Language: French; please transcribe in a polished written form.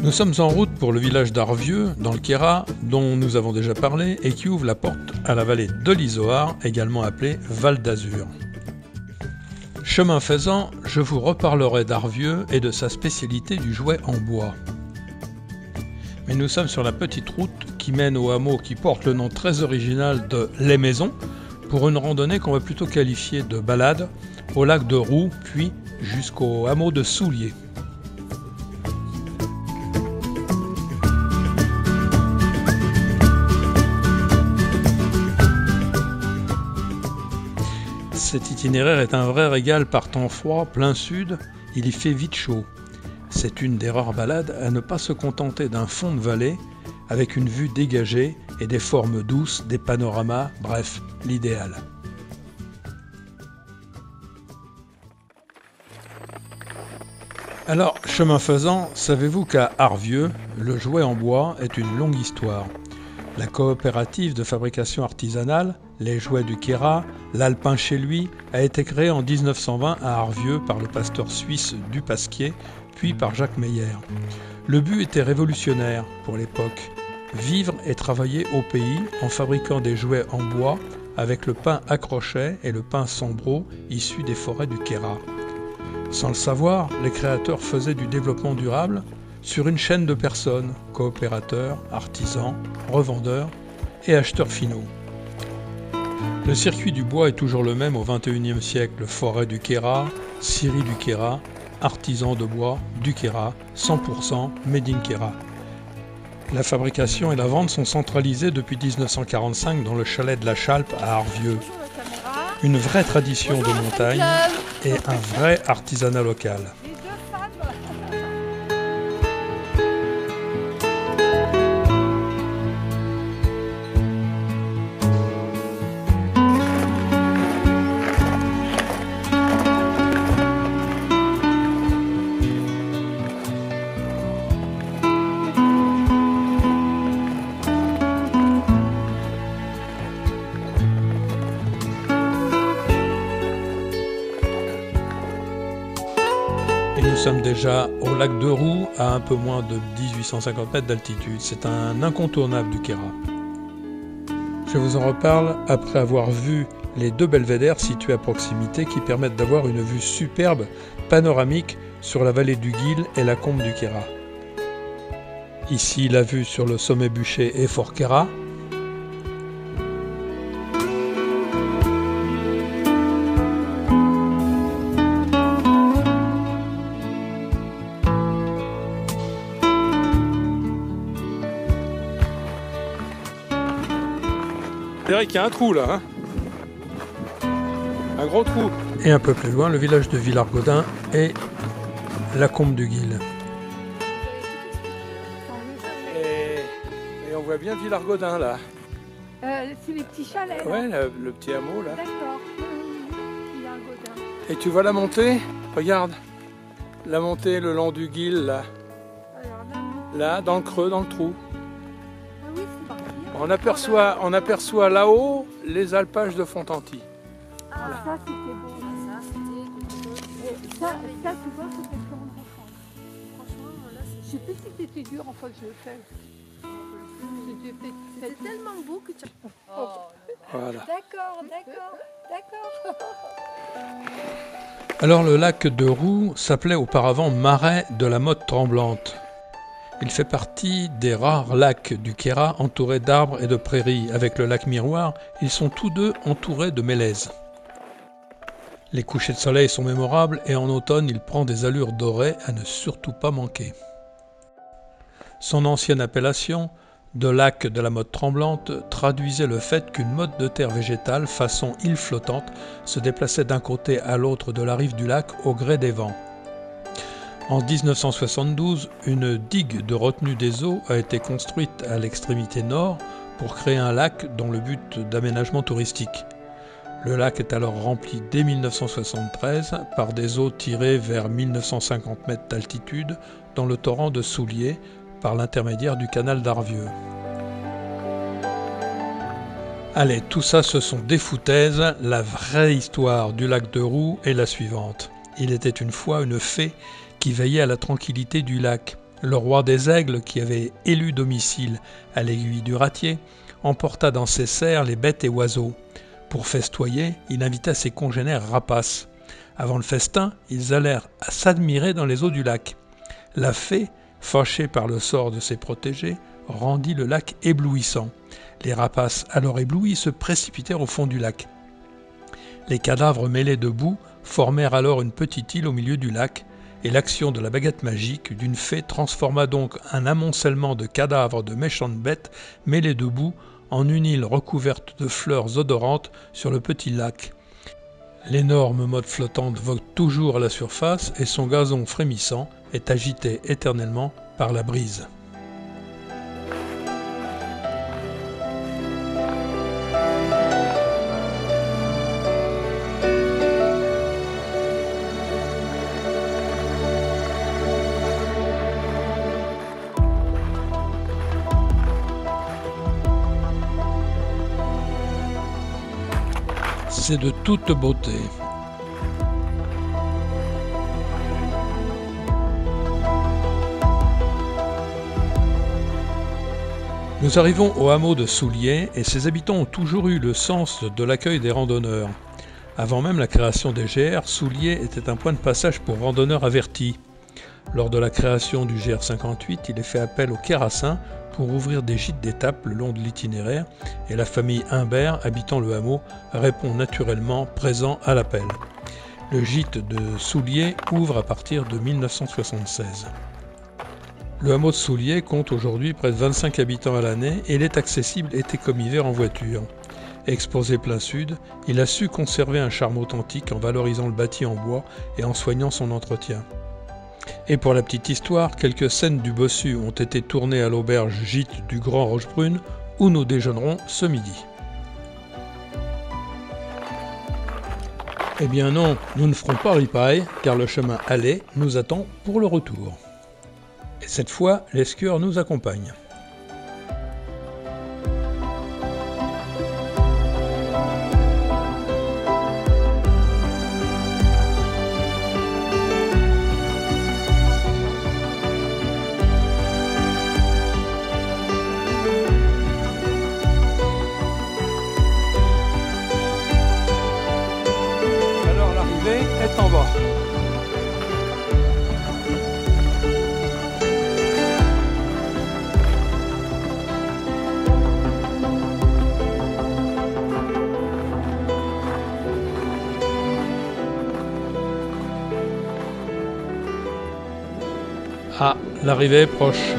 Nous sommes en route pour le village d'Arvieux, dans le Queyras, dont nous avons déjà parlé et qui ouvre la porte à la vallée de l'Izoard, également appelée Val d'Azur. Chemin faisant, je vous reparlerai d'Arvieux et de sa spécialité du jouet en bois. Mais nous sommes sur la petite route qui mène au hameau qui porte le nom très original de Les Maisons, pour une randonnée qu'on va plutôt qualifier de balade, au lac de Roux, puis jusqu'au hameau de Soulier. Cet itinéraire est un vrai régal par temps froid, plein sud, il y fait vite chaud. C'est une des rares balades à ne pas se contenter d'un fond de vallée, avec une vue dégagée et des formes douces, des panoramas, bref, l'idéal. Alors, chemin faisant, savez-vous qu'à Arvieux, le jouet en bois est une longue histoire. La coopérative de fabrication artisanale, les jouets du Queyras, l'Alpin chez lui, a été créée en 1920 à Arvieux par le pasteur suisse Dupasquier, puis par Jacques Meyer. Le but était révolutionnaire pour l'époque, vivre et travailler au pays en fabriquant des jouets en bois avec le pin à crochet et le pin sambro issu des forêts du Queyras. Sans le savoir, les créateurs faisaient du développement durable sur une chaîne de personnes, coopérateurs, artisans, revendeurs et acheteurs finaux. Le circuit du bois est toujours le même au XXIe siècle, forêt du Queyras, scierie du Queyras, artisans de bois du Queyras, 100% made in Queyras. La fabrication et la vente sont centralisées depuis 1945 dans le chalet de la Chalpe à Arvieux. Une vraie tradition de montagne et un vrai artisanat local. Nous sommes déjà au lac de Roux, à un peu moins de 1850 mètres d'altitude. C'est un incontournable du Queyras. Je vous en reparle après avoir vu les deux belvédères situés à proximité qui permettent d'avoir une vue superbe, panoramique, sur la vallée du Guil et la combe du Queyras. Ici, la vue sur le sommet bûcher et Fort Queyras. C'est vrai qu'il y a un trou là, hein, un gros trou. Et un peu plus loin, le village de Villard-Gaudin et la combe du Guil. Et on voit bien Villard-Gaudin là. C'est les petits chalets. Ouais, le petit hameau là. D'accord. Villard-Gaudin. Et tu vois la montée? Regarde, la montée le long du Guil là. Alors Là, dans le creux, dans le trou. ah oui, c'est parti. On aperçoit là-haut les alpages de Fontanty. Ah, ça c'était beau. Ça, tu vois, c'était sur une refonte. Franchement, là, je sais plus si c'était dur en fois que je le fais. C'est tellement beau que tu... Voilà. D'accord. Alors le lac de Roux s'appelait auparavant Marais de la Motte Tremblante. Il fait partie des rares lacs du Queyras entourés d'arbres et de prairies. Avec le lac Miroir, ils sont tous deux entourés de mélèzes. Les couchers de soleil sont mémorables et en automne, il prend des allures dorées à ne surtout pas manquer. Son ancienne appellation, de lac de la Motte Tremblante, traduisait le fait qu'une motte de terre végétale façon île flottante se déplaçait d'un côté à l'autre de la rive du lac au gré des vents. En 1972, une digue de retenue des eaux a été construite à l'extrémité nord pour créer un lac dans le but d'aménagement touristique. Le lac est alors rempli dès 1973 par des eaux tirées vers 1950 mètres d'altitude dans le torrent de Soulier par l'intermédiaire du canal d'Arvieux. Allez, tout ça ce sont des foutaises, la vraie histoire du lac de Roux est la suivante. Il était une fois une fée qui veillait à la tranquillité du lac. Le roi des aigles, qui avait élu domicile à l'aiguille du Ratier, emporta dans ses serres les bêtes et oiseaux. Pour festoyer, il invita ses congénères rapaces. Avant le festin, ils allèrent s'admirer dans les eaux du lac. La fée, fâchée par le sort de ses protégés, rendit le lac éblouissant. Les rapaces, alors éblouis, se précipitèrent au fond du lac. Les cadavres mêlés de boue formèrent alors une petite île au milieu du lac, et l'action de la baguette magique d'une fée transforma donc un amoncellement de cadavres de méchantes bêtes mêlés de boue en une île recouverte de fleurs odorantes sur le petit lac. L'énorme motte flottante vogue toujours à la surface et son gazon frémissant est agité éternellement par la brise. C'est de toute beauté. Nous arrivons au hameau de Souliers et ses habitants ont toujours eu le sens de l'accueil des randonneurs. Avant même la création des GR, Souliers était un point de passage pour randonneurs avertis. Lors de la création du GR 58, il est fait appel aux Kérassins pour ouvrir des gîtes d'étape le long de l'itinéraire et la famille Humbert, habitant le hameau, répond naturellement présent à l'appel. Le gîte de Souliers ouvre à partir de 1976. Le hameau de Souliers compte aujourd'hui près de 25 habitants à l'année et il est accessible été comme hiver en voiture. Exposé plein sud, il a su conserver un charme authentique en valorisant le bâti en bois et en soignant son entretien. Et pour la petite histoire, quelques scènes du bossu ont été tournées à l'auberge gîte du Grand Rochebrune où nous déjeunerons ce midi. Eh bien non, nous ne ferons pas ripaille car le chemin aller nous attend pour le retour. Et cette fois, l'escure nous accompagne. Alors l'arrivée est en bas. Ah, l'arrivée est proche.